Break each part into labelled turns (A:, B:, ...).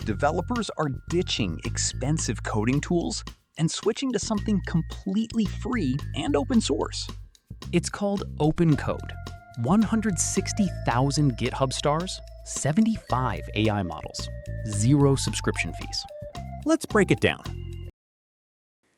A: developers are ditching expensive coding tools and switching to something completely free and open source. It's called OpenCode. 160,000 GitHub stars, 75 AI models, 0 subscription fees. Let's break it down.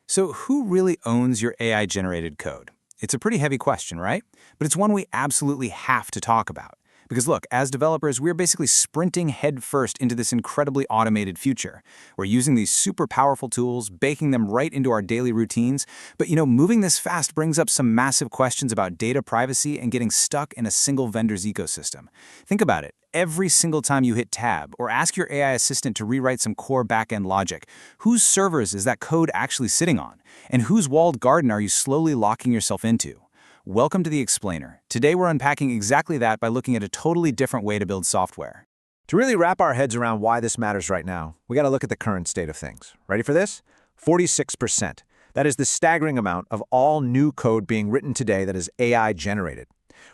B: So who really owns your AI-generated code? It's a pretty heavy question, right? But it's one we absolutely have to talk about. Because look, as developers, we're basically sprinting headfirst into this incredibly automated future. We're using these super powerful tools, baking them right into our daily routines. But moving this fast brings up some massive questions about data privacy and getting stuck in a single vendor's ecosystem. Think about it. Every single time you hit tab or ask your AI assistant to rewrite some core backend logic, whose servers is that code actually sitting on? And whose walled garden are you slowly locking yourself into? Welcome to The Explainer. Today we're unpacking exactly that by looking at a totally different way to build software.
C: To really wrap our heads around why this matters right now, we got to look at the current state of things. Ready for this? 46%. That is the staggering amount of all new code being written today that is AI generated.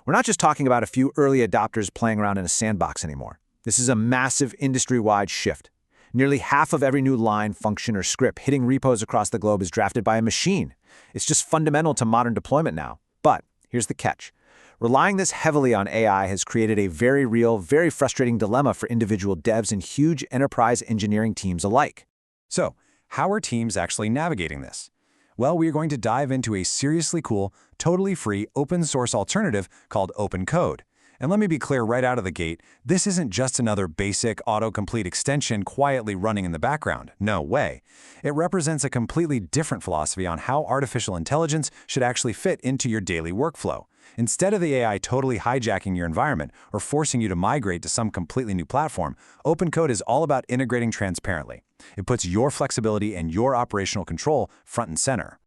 C: We're not just talking about a few early adopters playing around in a sandbox anymore. This is a massive industry-wide shift. Nearly half of every new line, function, or script hitting repos across the globe is drafted by a machine. It's just fundamental to modern deployment now. But here's the catch. Relying this heavily on AI has created a very real, very frustrating dilemma for individual devs and huge enterprise engineering teams alike.
D: So, how are teams actually navigating this? Well, we are going to dive into a seriously cool, totally free open source alternative called OpenCode. And let me be clear right out of the gate, this isn't just another basic autocomplete extension quietly running in the background. No way. It represents a completely different philosophy on how artificial intelligence should actually fit into your daily workflow. Instead of the AI totally hijacking your environment or forcing you to migrate to some completely new platform, OpenCode is all about integrating transparently. It puts your flexibility and your operational control front and center.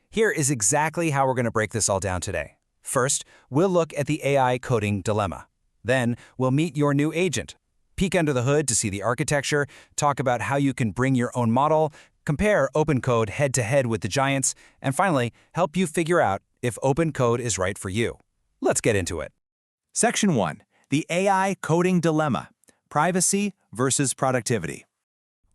E: Here is exactly how we're going to break this all down today. First, we'll look at the AI coding dilemma. Then, we'll meet your new agent, peek under the hood to see the architecture, talk about how you can bring your own model, compare OpenCode head-to-head with the giants, and finally, help you figure out if OpenCode is right for you. Let's get into it.
B: Section 1. The AI coding dilemma. Privacy versus productivity.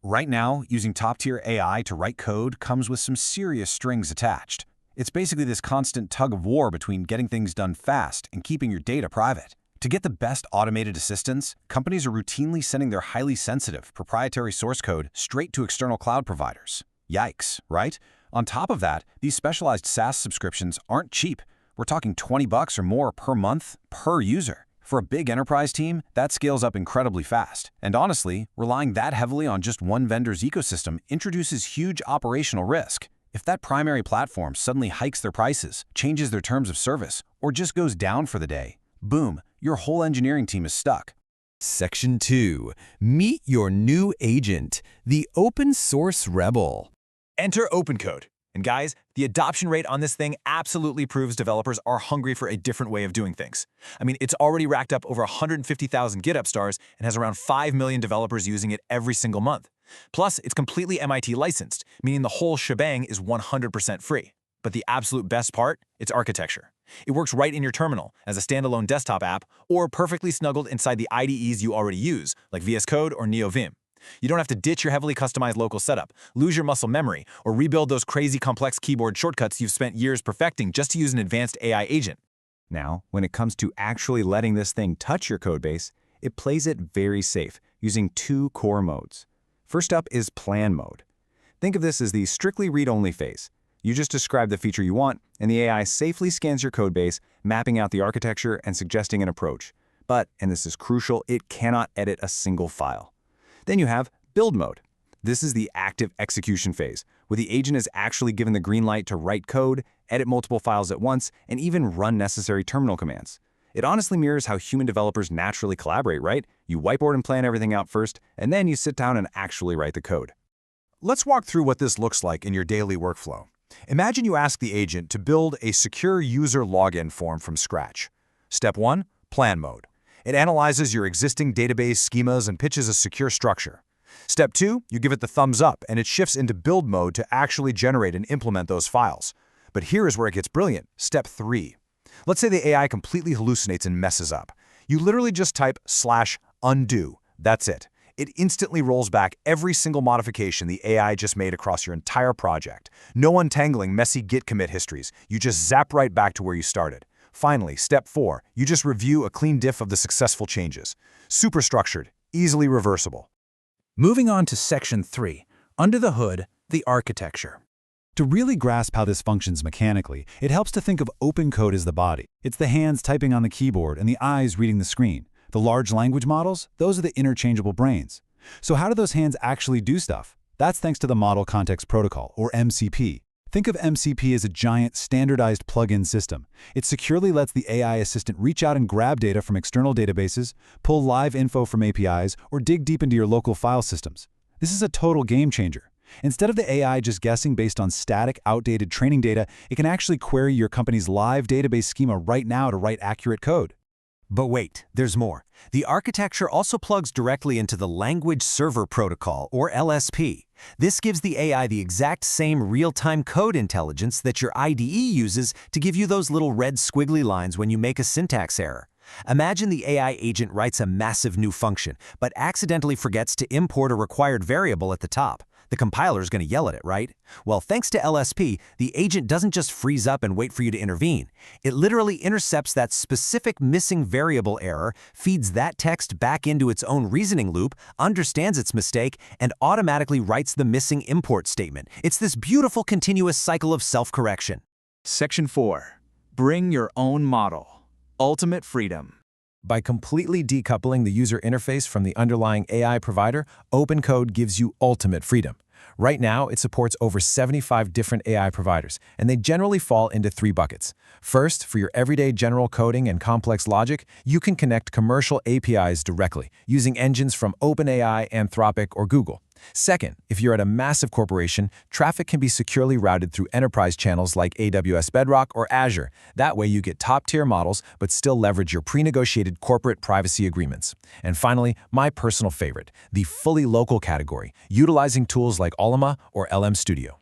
D: Right now, using top-tier AI to write code comes with some serious strings attached. It's basically this constant tug of war between getting things done fast and keeping your data private. To get the best automated assistance, companies are routinely sending their highly sensitive, proprietary source code straight to external cloud providers. Yikes, right? On top of that, these specialized SaaS subscriptions aren't cheap. We're talking $20 or more per month, per user. For a big enterprise team, that scales up incredibly fast. And honestly, relying that heavily on just one vendor's ecosystem introduces huge operational risk. If that primary platform suddenly hikes their prices, changes their terms of service, or just goes down for the day, boom, your whole engineering team is stuck.
F: Section 2. Meet your new agent, the open source rebel.
G: Enter OpenCode. And guys, the adoption rate on this thing absolutely proves developers are hungry for a different way of doing things. I mean, it's already racked up over 150,000 GitHub stars and has around 5 million developers using it every single month. Plus, it's completely MIT licensed, meaning the whole shebang is 100% free. But the absolute best part? Its architecture. It works right in your terminal as a standalone desktop app or perfectly snuggled inside the IDEs you already use, like VS Code or NeoVim. You don't have to ditch your heavily customized local setup, lose your muscle memory, or rebuild those crazy complex keyboard shortcuts you've spent years perfecting just to use an advanced AI agent.
B: Now, when it comes to actually letting this thing touch your codebase, it plays it very safe, using 2 core modes. First up is plan mode. Think of this as the strictly read-only phase. You just describe the feature you want, and the AI safely scans your codebase, mapping out the architecture and suggesting an approach. But, and this is crucial, it cannot edit a single file. Then you have build mode. This is the active execution phase, where the agent is actually given the green light to write code, edit multiple files at once, and even run necessary terminal commands. It honestly mirrors how human developers naturally collaborate, right? You whiteboard and plan everything out first, and then you sit down and actually write the code.
H: Let's walk through what this looks like in your daily workflow. Imagine you ask the agent to build a secure user login form from scratch. Step 1, plan mode. It analyzes your existing database schemas and pitches a secure structure. Step 2, you give it the thumbs up, and it shifts into build mode to actually generate and implement those files. But here is where it gets brilliant. Step 3. Let's say the AI completely hallucinates and messes up. You literally just type /undo. That's it. It instantly rolls back every single modification the AI just made across your entire project. No untangling messy Git commit histories. You just zap right back to where you started. Finally, step 4, you just review a clean diff of the successful changes. Super structured, easily reversible.
E: Moving on to section 3, under the hood, the architecture.
F: To really grasp how this functions mechanically, it helps to think of OpenCode as the body. It's the hands typing on the keyboard and the eyes reading the screen. The large language models, those are the interchangeable brains. So how do those hands actually do stuff? That's thanks to the Model Context Protocol, or MCP. Think of MCP as a giant, standardized plug-in system. It securely lets the AI assistant reach out and grab data from external databases, pull live info from APIs, or dig deep into your local file systems. This is a total game changer. Instead of the AI just guessing based on static, outdated training data, it can actually query your company's live database schema right now to write accurate code.
E: But wait, there's more. The architecture also plugs directly into the Language Server Protocol, or LSP. This gives the AI the exact same real-time code intelligence that your IDE uses to give you those little red squiggly lines when you make a syntax error. Imagine the AI agent writes a massive new function, but accidentally forgets to import a required variable at the top. The compiler's going to yell at it, right? Well, thanks to LSP, the agent doesn't just freeze up and wait for you to intervene. It literally intercepts that specific missing variable error, feeds that text back into its own reasoning loop, understands its mistake, and automatically writes the missing import statement. It's this beautiful continuous cycle of self-correction.
B: Section 4. Bring your own model. Ultimate freedom.
D: By completely decoupling the user interface from the underlying AI provider, OpenCode gives you ultimate freedom. Right now, it supports over 75 different AI providers, and they generally fall into 3 buckets. First, for your everyday general coding and complex logic, you can connect commercial APIs directly, using engines from OpenAI, Anthropic, or Google. Second, if you're at a massive corporation, traffic can be securely routed through enterprise channels like AWS Bedrock or Azure. That way you get top-tier models, but still leverage your pre-negotiated corporate privacy agreements. And finally, my personal favorite, the fully local category, utilizing tools like Ollama or LM Studio.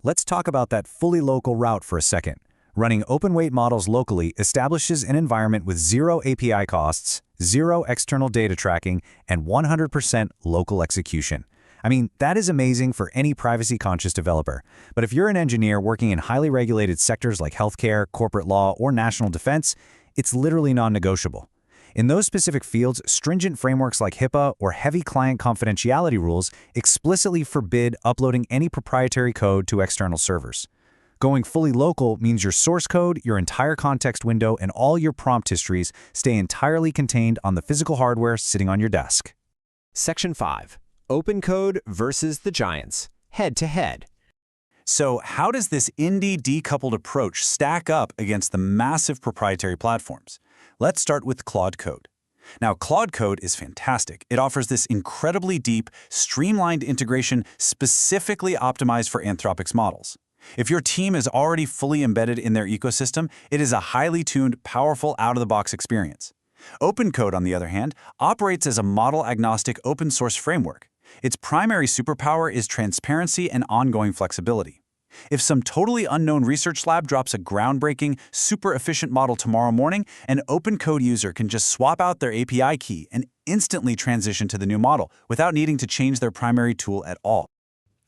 B: Let's talk about that fully local route for a second. Running open-weight models locally establishes an environment with 0 API costs, 0 external data tracking, and 100% local execution. I mean, that is amazing for any privacy-conscious developer. But if you're an engineer working in highly regulated sectors like healthcare, corporate law, or national defense, it's literally non-negotiable. In those specific fields, stringent frameworks like HIPAA or heavy client confidentiality rules explicitly forbid uploading any proprietary code to external servers. Going fully local means your source code, your entire context window, and all your prompt histories stay entirely contained on the physical hardware sitting on your desk.
I: Section 5. OpenCode versus the giants. Head-to-head.
J: So how does this indie decoupled approach stack up against the massive proprietary platforms? Let's start with Claude Code. Now, Claude Code is fantastic. It offers this incredibly deep, streamlined integration specifically optimized for Anthropic's models. If your team is already fully embedded in their ecosystem, it is a highly tuned, powerful, out-of-the-box experience. OpenCode, on the other hand, operates as a model-agnostic open-source framework. Its primary superpower is transparency and ongoing flexibility. If some totally unknown research lab drops a groundbreaking, super efficient model tomorrow morning, an OpenCode user can just swap out their API key and instantly transition to the new model without needing to change their primary tool at all.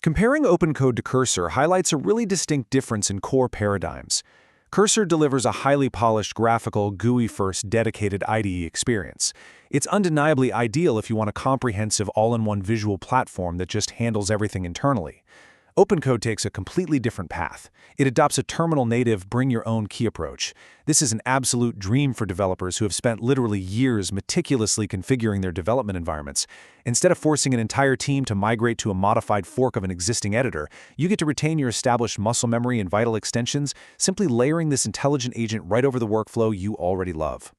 C: Comparing OpenCode to Cursor highlights a really distinct difference in core paradigms. Cursor delivers a highly polished, graphical, GUI-first, dedicated IDE experience. It's undeniably ideal if you want a comprehensive, all-in-one visual platform that just handles everything internally. OpenCode takes a completely different path. It adopts a terminal-native, bring-your-own-key approach. This is an absolute dream for developers who have spent literally years meticulously configuring their development environments. Instead of forcing an entire team to migrate to a modified fork of an existing editor, you get to retain your established muscle memory and vital extensions, simply layering this intelligent agent right over the workflow you already love.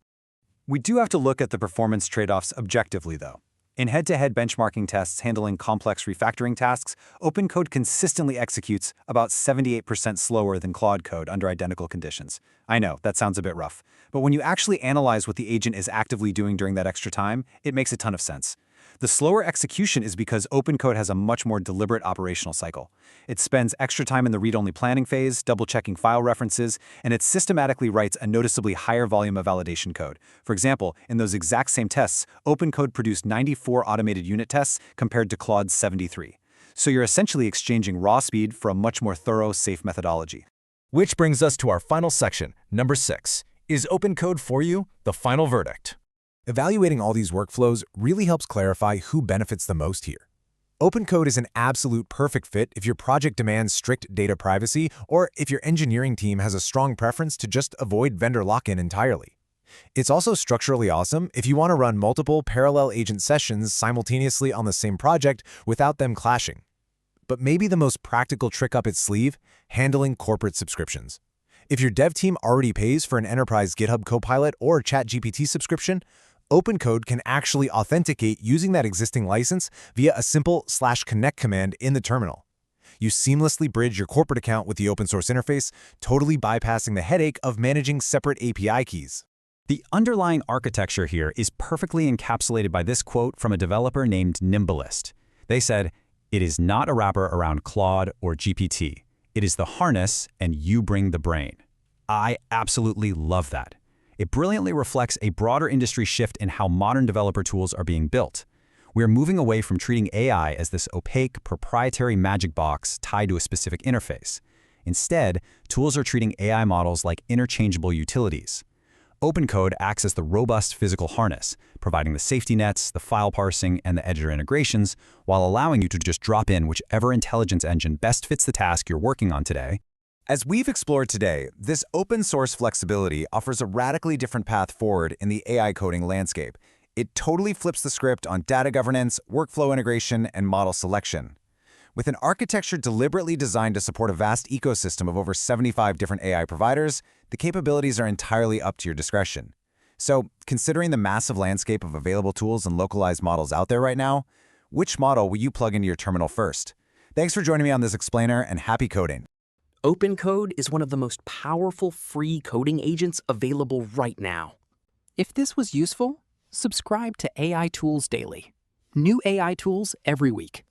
B: We do have to look at the performance trade-offs objectively, though. In head-to-head benchmarking tests handling complex refactoring tasks, OpenCode consistently executes about 78% slower than Claude code under identical conditions. I know, that sounds a bit rough, but when you actually analyze what the agent is actively doing during that extra time, it makes a ton of sense. The slower execution is because OpenCode has a much more deliberate operational cycle. It spends extra time in the read-only planning phase, double-checking file references, and it systematically writes a noticeably higher volume of validation code. For example, in those exact same tests, OpenCode produced 94 automated unit tests compared to Claude's 73. So you're essentially exchanging raw speed for a much more thorough, safe methodology.
G: Which brings us to our final section, number 6. Is OpenCode for you? The final verdict.
K: Evaluating all these workflows really helps clarify who benefits the most here. OpenCode is an absolute perfect fit if your project demands strict data privacy or if your engineering team has a strong preference to just avoid vendor lock-in entirely. It's also structurally awesome if you want to run multiple parallel agent sessions simultaneously on the same project without them clashing. But maybe the most practical trick up its sleeve, handling corporate subscriptions. If your dev team already pays for an enterprise GitHub Copilot or ChatGPT subscription, OpenCode can actually authenticate using that existing license via a simple /connect command in the terminal. You seamlessly bridge your corporate account with the open source interface, totally bypassing the headache of managing separate API keys.
E: The underlying architecture here is perfectly encapsulated by this quote from a developer named Nimbalist. They said, "It is not a wrapper around Claude or GPT. It is the harness, and you bring the brain." I absolutely love that. It brilliantly reflects a broader industry shift in how modern developer tools are being built. We're moving away from treating AI as this opaque, proprietary magic box tied to a specific interface. Instead, tools are treating AI models like interchangeable utilities. OpenCode acts as the robust physical harness, providing the safety nets, the file parsing, and the editor integrations, while allowing you to just drop in whichever intelligence engine best fits the task you're working on today.
B: As we've explored today, this open-source flexibility offers a radically different path forward in the AI coding landscape. It totally flips the script on data governance, workflow integration, and model selection. With an architecture deliberately designed to support a vast ecosystem of over 75 different AI providers, the capabilities are entirely up to your discretion. So, considering the massive landscape of available tools and localized models out there right now, which model will you plug into your terminal first? Thanks for joining me on this explainer, and happy coding.
A: OpenCode is one of the most powerful free coding agents available right now. If this was useful, subscribe to AI Tools Daily. New AI tools every week.